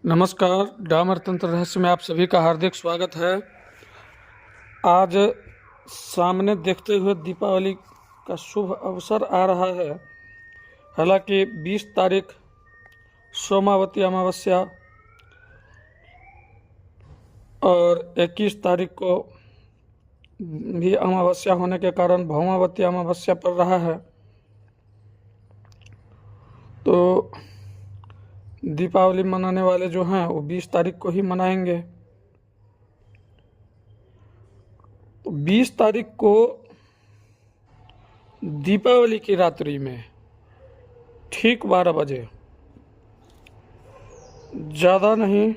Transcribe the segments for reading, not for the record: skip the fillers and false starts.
नमस्कार। डामर तंत्र रहस्य में आप सभी का हार्दिक स्वागत है। आज सामने देखते हुए दीपावली का शुभ अवसर आ रहा है। हालांकि 20 तारीख सोमावती अमावस्या और 21 तारीख को भी अमावस्या होने के कारण भौमावती अमावस्या पड़ रहा है, तो दीपावली मनाने वाले जो हैं वो 20 तारीख को ही मनाएंगे। तो 20 तारीख को दीपावली की रात्रि में ठीक 12 बजे, ज़्यादा नहीं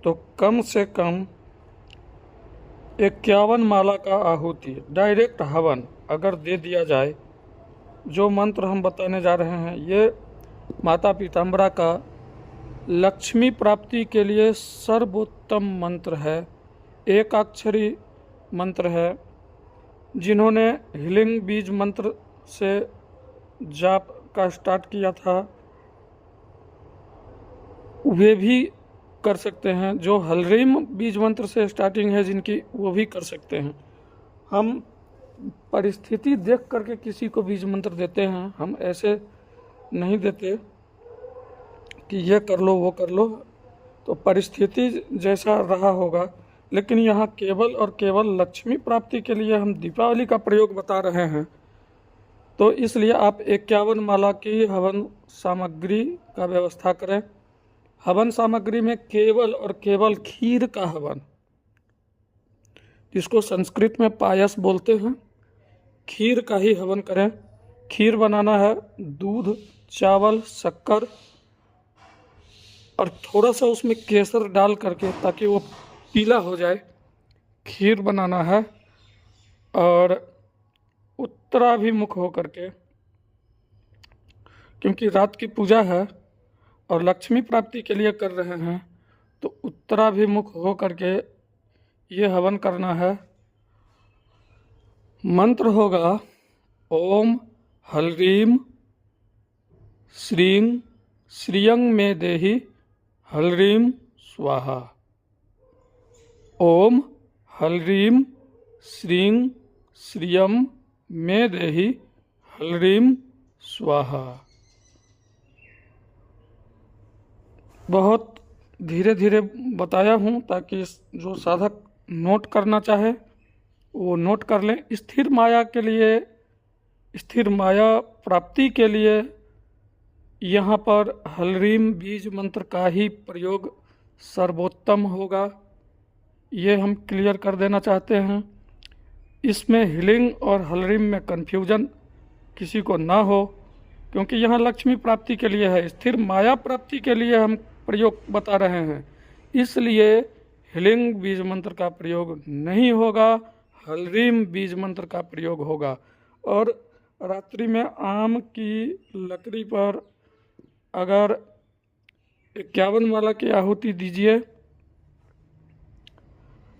तो कम से कम 51 माला का आहुति डायरेक्ट हवन अगर दे दिया जाए, जो मंत्र हम बताने जा रहे हैं ये माता पीताम्बरा का लक्ष्मी प्राप्ति के लिए सर्वोत्तम मंत्र है। एक अक्षरी मंत्र है। जिन्होंने हीलिंग बीज मंत्र से जाप का स्टार्ट किया था वे भी कर सकते हैं, जो हलरीम बीज मंत्र से स्टार्टिंग है जिनकी, वो भी कर सकते हैं। हम परिस्थिति देख करके किसी को बीज मंत्र देते हैं, हम ऐसे नहीं देते कि ये कर लो वो कर लो, तो परिस्थिति जैसा रहा होगा। लेकिन यहाँ केवल और केवल लक्ष्मी प्राप्ति के लिए हम दीपावली का प्रयोग बता रहे हैं, तो इसलिए आप 51 माला की हवन सामग्री का व्यवस्था करें। हवन सामग्री में केवल और केवल खीर का हवन, जिसको संस्कृत में पायस बोलते हैं, खीर का ही हवन करें। खीर बनाना है दूध, चावल, शक्कर और थोड़ा सा उसमें केसर डाल करके, ताकि वो पीला हो जाए। खीर बनाना है और उत्तराभिमुख हो करके, क्योंकि रात की पूजा है और लक्ष्मी प्राप्ति के लिए कर रहे हैं, तो उत्तराभिमुख हो करके ये हवन करना है। मंत्र होगा ओम हलरीम श्रीं श्रियं मे देहि हलरीम स्वाहा। ओम हलरीम श्रीं श्रियं मे देहि हलरीम स्वाहा। बहुत धीरे धीरे बताया हूँ ताकि जो साधक नोट करना चाहे वो नोट कर लें। स्थिर माया के लिए, स्थिर माया प्राप्ति के लिए यहाँ पर हलरीम बीज मंत्र का ही प्रयोग सर्वोत्तम होगा, ये हम क्लियर कर देना चाहते हैं। इसमें हीलिंग और हलरीम में कन्फ्यूजन किसी को ना हो, क्योंकि यहाँ लक्ष्मी प्राप्ति के लिए है, स्थिर माया प्राप्ति के लिए हम प्रयोग बता रहे हैं, इसलिए हीलिंग बीज मंत्र का प्रयोग नहीं होगा, हलरीम बीज मंत्र का प्रयोग होगा। और रात्रि में आम की लकड़ी पर अगर 51 माला की आहुति दीजिए।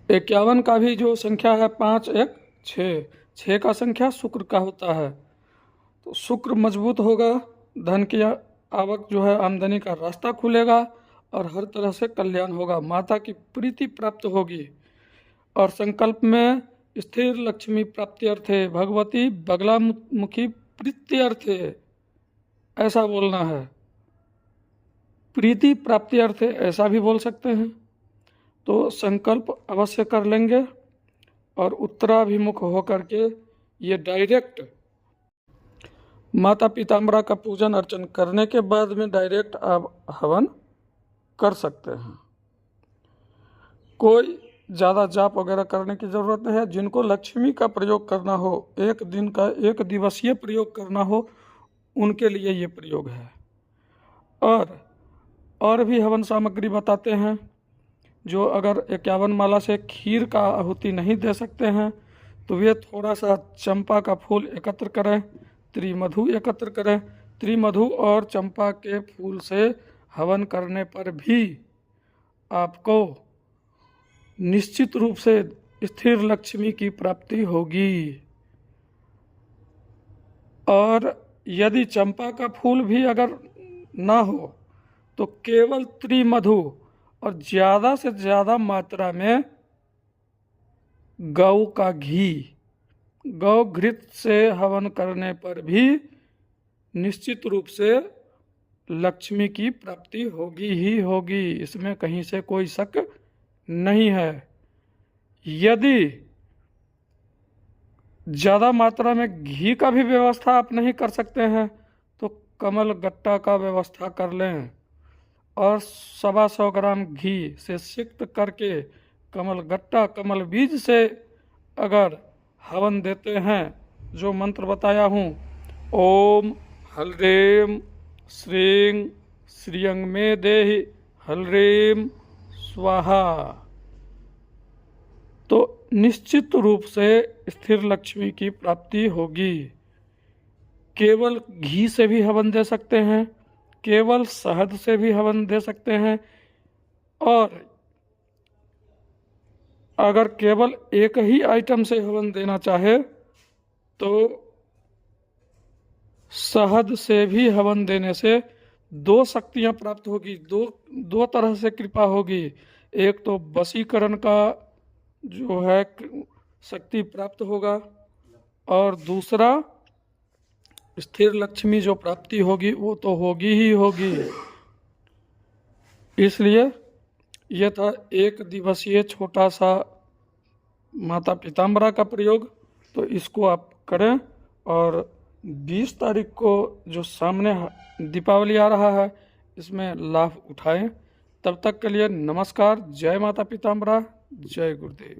51 का भी जो संख्या है 5 1 6, 6 का संख्या शुक्र का होता है, तो शुक्र मजबूत होगा, धन की आवक जो है, आमदनी का रास्ता खुलेगा और हर तरह से कल्याण होगा, माता की प्रीति प्राप्त होगी। और संकल्प में स्थिर लक्ष्मी प्राप्त्यर्थे भगवती बगलामुखी प्रीत्यर्थे ऐसा बोलना है। प्रीति प्राप्त्यर्थे ऐसा भी बोल सकते हैं। तो संकल्प अवश्य कर लेंगे और उत्तराभिमुख होकर के ये डायरेक्ट माता पीताम्बरा का पूजन अर्चन करने के बाद में डायरेक्ट आप हवन कर सकते हैं। कोई ज़्यादा जाप वगैरह करने की ज़रूरत नहीं है। जिनको लक्ष्मी का प्रयोग करना हो, एक दिन का, एक दिवसीय प्रयोग करना हो, उनके लिए ये प्रयोग है। और भी हवन सामग्री बताते हैं। जो अगर 51 माला से खीर का आहुति नहीं दे सकते हैं, तो वे थोड़ा सा चंपा का फूल एकत्र करें, त्रिमधु एकत्र करें। त्रिमधु और चंपा के फूल से हवन करने पर भी आपको निश्चित रूप से स्थिर लक्ष्मी की प्राप्ति होगी। और यदि चंपा का फूल भी अगर ना हो तो केवल त्रिमधु और ज़्यादा से ज़्यादा मात्रा में गौ का घी, गौ घृत से हवन करने पर भी निश्चित रूप से लक्ष्मी की प्राप्ति होगी ही होगी, इसमें कहीं से कोई शक नहीं है। यदि ज़्यादा मात्रा में घी का भी व्यवस्था आप नहीं कर सकते हैं तो कमल गट्टा का व्यवस्था कर लें और 125 ग्राम घी से सिक्त करके कमल गट्टा, कमल बीज से अगर हवन देते हैं, जो मंत्र बताया हूँ, ओम हलरेम श्रीं श्रियं मे देहि हलरेम स्वाहा, तो निश्चित रूप से स्थिर लक्ष्मी की प्राप्ति होगी। केवल घी से भी हवन दे सकते हैं, केवल शहद से भी हवन दे सकते हैं, और अगर केवल एक ही आइटम से हवन देना चाहे तो शहद से भी हवन देने से 2 शक्तियां प्राप्त होगी, दो तरह से कृपा होगी। एक तो वशीकरण का जो है शक्ति प्राप्त होगा, और दूसरा स्थिर लक्ष्मी जो प्राप्ति होगी वो तो होगी ही होगी। इसलिए यह था 1 दिवसीय छोटा सा माता पीताम्बरा का प्रयोग, तो इसको आप करें। और 20 तारीख को जो सामने दीपावली आ रहा है, इसमें लाभ उठाएं। तब तक के लिए नमस्कार। जय माता पीताम्बरा, जय गुरुदेव।